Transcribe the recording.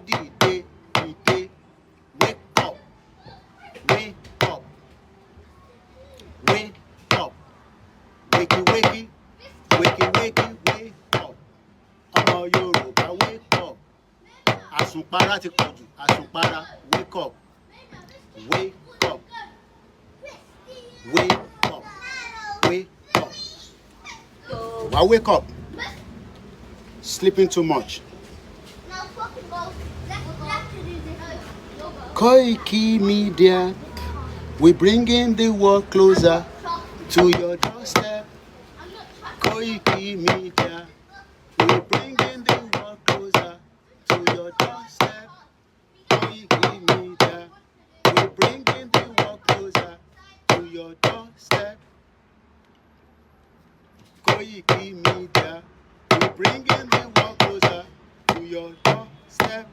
dìde, dìde. Wake up, wake up, wake up. Wakey, wakey, wakey, wakey, wake up. Ọmọ Yorùbá, wake up. Àsùnpara ti pọ̀ jù, àsùnpara, wake up, wake up, wake up, wake up. Why wake up? Sleeping too much. Koiki Media, we bringing the world closer to your doorstep. Koiki Media, we bringing the world closer to your doorstep. Koiki Media, we bringing the world closer to your doorstep. Koiki Media, we bringing the world closer to your doorstep.